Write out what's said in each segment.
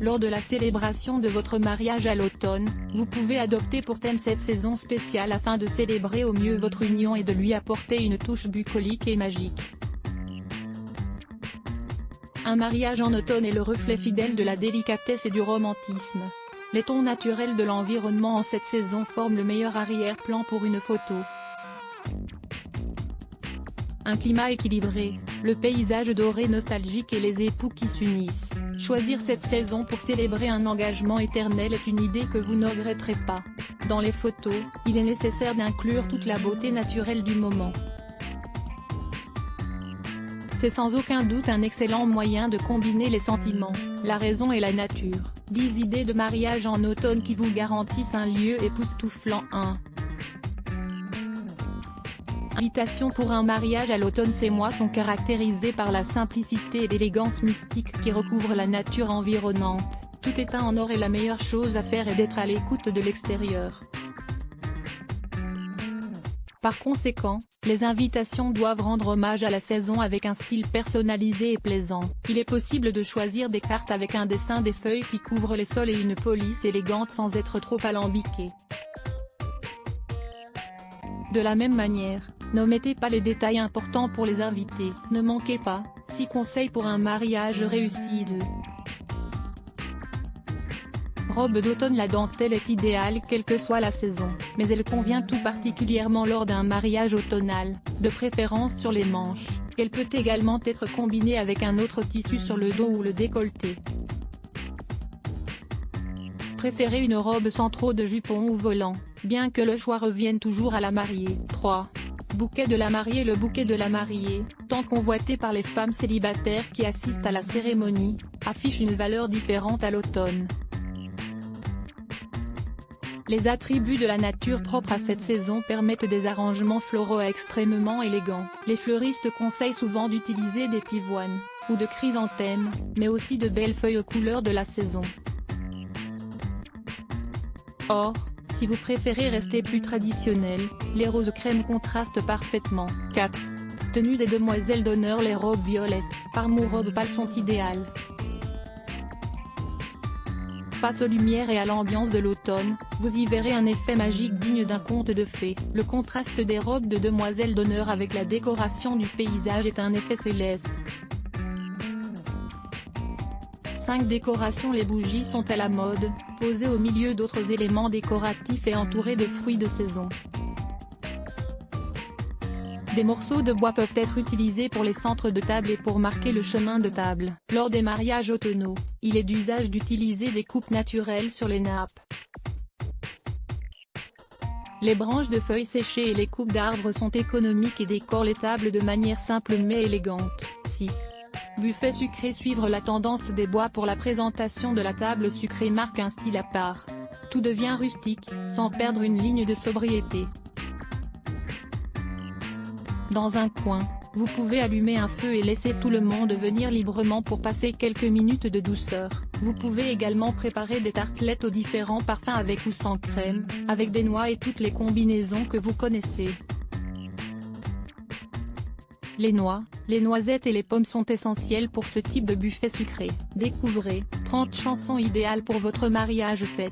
Lors de la célébration de votre mariage à l'automne, vous pouvez adopter pour thème cette saison spéciale afin de célébrer au mieux votre union et de lui apporter une touche bucolique et magique. Un mariage en automne est le reflet fidèle de la délicatesse et du romantisme. Les tons naturels de l'environnement en cette saison forment le meilleur arrière-plan pour une photo. Un climat équilibré, le paysage doré nostalgique et les époux qui s'unissent. Choisir cette saison pour célébrer un engagement éternel est une idée que vous ne regretterez pas. Dans les photos, il est nécessaire d'inclure toute la beauté naturelle du moment. C'est sans aucun doute un excellent moyen de combiner les sentiments, la raison et la nature. 10 idées de mariage en automne qui vous garantissent un lieu époustouflant. 1. Invitation pour un mariage à l'automne. Ces mois sont caractérisés par la simplicité et l'élégance mystique qui recouvre la nature environnante. Tout est teint en or et la meilleure chose à faire est d'être à l'écoute de l'extérieur. Par conséquent, les invitations doivent rendre hommage à la saison avec un style personnalisé et plaisant. Il est possible de choisir des cartes avec un dessin des feuilles qui couvrent les sols et une police élégante sans être trop alambiqué. De la même manière, n'omettez pas les détails importants pour les invités. Ne manquez pas, 6 conseils pour un mariage réussi. 2. Robe d'automne. La dentelle est idéale quelle que soit la saison, mais elle convient tout particulièrement lors d'un mariage automnal, de préférence sur les manches. Elle peut également être combinée avec un autre tissu sur le dos ou le décolleté. Préférez une robe sans trop de jupons ou volants, bien que le choix revienne toujours à la mariée. 3. Bouquet de la mariée. Le bouquet de la mariée, tant convoité par les femmes célibataires qui assistent à la cérémonie, affiche une valeur différente à l'automne. Les attributs de la nature propres à cette saison permettent des arrangements floraux extrêmement élégants. Les fleuristes conseillent souvent d'utiliser des pivoines, ou de chrysanthèmes, mais aussi de belles feuilles aux couleurs de la saison. Or, si vous préférez rester plus traditionnel, les roses crème contrastent parfaitement. 4. Tenue des demoiselles d'honneur. Les robes violettes, parme ou robes pâles sont idéales. Face aux lumières et à l'ambiance de l'automne, vous y verrez un effet magique digne d'un conte de fées. Le contraste des robes de demoiselles d'honneur avec la décoration du paysage est un effet céleste. 5 décorations. Les bougies sont à la mode, posées au milieu d'autres éléments décoratifs et entourées de fruits de saison. Des morceaux de bois peuvent être utilisés pour les centres de table et pour marquer le chemin de table. Lors des mariages automnaux, il est d'usage d'utiliser des coupes naturelles sur les nappes. Les branches de feuilles séchées et les coupes d'arbres sont économiques et décorent les tables de manière simple mais élégante. 6. Buffet sucré. Suivre la tendance des bois pour la présentation de la table sucrée marque un style à part. Tout devient rustique, sans perdre une ligne de sobriété. Dans un coin, vous pouvez allumer un feu et laisser tout le monde venir librement pour passer quelques minutes de douceur. Vous pouvez également préparer des tartelettes aux différents parfums avec ou sans crème, avec des noix et toutes les combinaisons que vous connaissez. Les noix, les noisettes et les pommes sont essentielles pour ce type de buffet sucré. Découvrez 30 chansons idéales pour votre mariage. 7.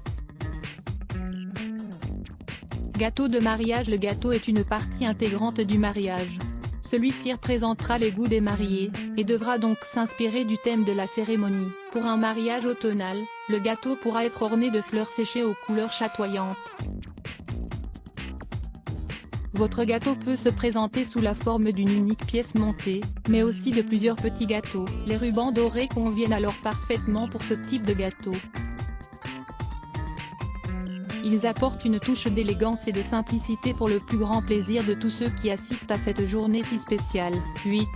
Gâteau de mariage. Le gâteau est une partie intégrante du mariage. Celui-ci représentera les goûts des mariés, et devra donc s'inspirer du thème de la cérémonie. Pour un mariage automnal, le gâteau pourra être orné de fleurs séchées aux couleurs chatoyantes. Votre gâteau peut se présenter sous la forme d'une unique pièce montée, mais aussi de plusieurs petits gâteaux. Les rubans dorés conviennent alors parfaitement pour ce type de gâteau. Ils apportent une touche d'élégance et de simplicité pour le plus grand plaisir de tous ceux qui assistent à cette journée si spéciale. 8.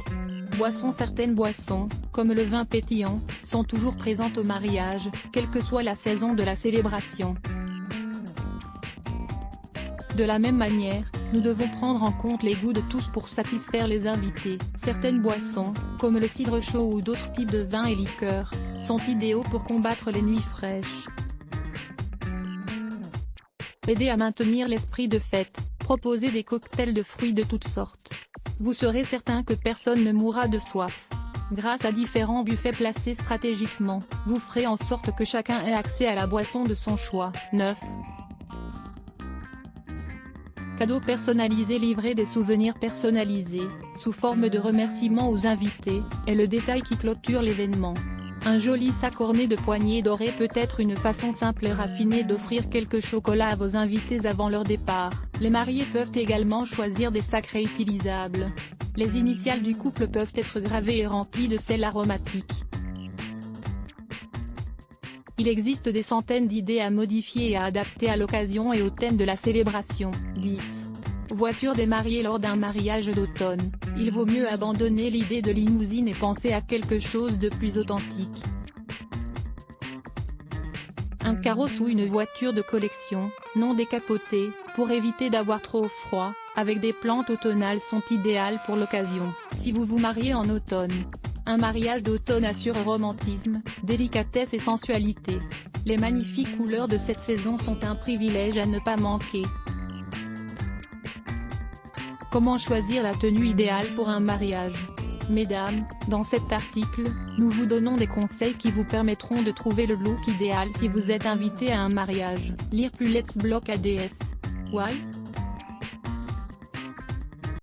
Boissons. Certaines boissons, comme le vin pétillant, sont toujours présentes au mariage, quelle que soit la saison de la célébration. De la même manière, nous devons prendre en compte les goûts de tous pour satisfaire les invités. Certaines boissons, comme le cidre chaud ou d'autres types de vins et liqueurs, sont idéaux pour combattre les nuits fraîches. Aider à maintenir l'esprit de fête, proposez des cocktails de fruits de toutes sortes. Vous serez certain que personne ne mourra de soif. Grâce à différents buffets placés stratégiquement, vous ferez en sorte que chacun ait accès à la boisson de son choix. 9. Cadeaux personnalisés. Livrer des souvenirs personnalisés, sous forme de remerciements aux invités, est le détail qui clôture l'événement. Un joli sac orné de poignées dorées peut être une façon simple et raffinée d'offrir quelques chocolats à vos invités avant leur départ. Les mariés peuvent également choisir des sacs réutilisables. Les initiales du couple peuvent être gravées et remplies de sel aromatique. Il existe des centaines d'idées à modifier et à adapter à l'occasion et au thème de la célébration. 10. Voiture des mariés. Lors d'un mariage d'automne, il vaut mieux abandonner l'idée de limousine et penser à quelque chose de plus authentique. Un carrosse ou une voiture de collection, non décapotée, pour éviter d'avoir trop froid, avec des plantes automnales sont idéales pour l'occasion. Si vous vous mariez en automne, un mariage d'automne assure romantisme, délicatesse et sensualité. Les magnifiques couleurs de cette saison sont un privilège à ne pas manquer. Comment choisir la tenue idéale pour un mariage? Mesdames, dans cet article, nous vous donnons des conseils qui vous permettront de trouver le look idéal si vous êtes invité à un mariage. Lire plus Let's Block ADS. Why?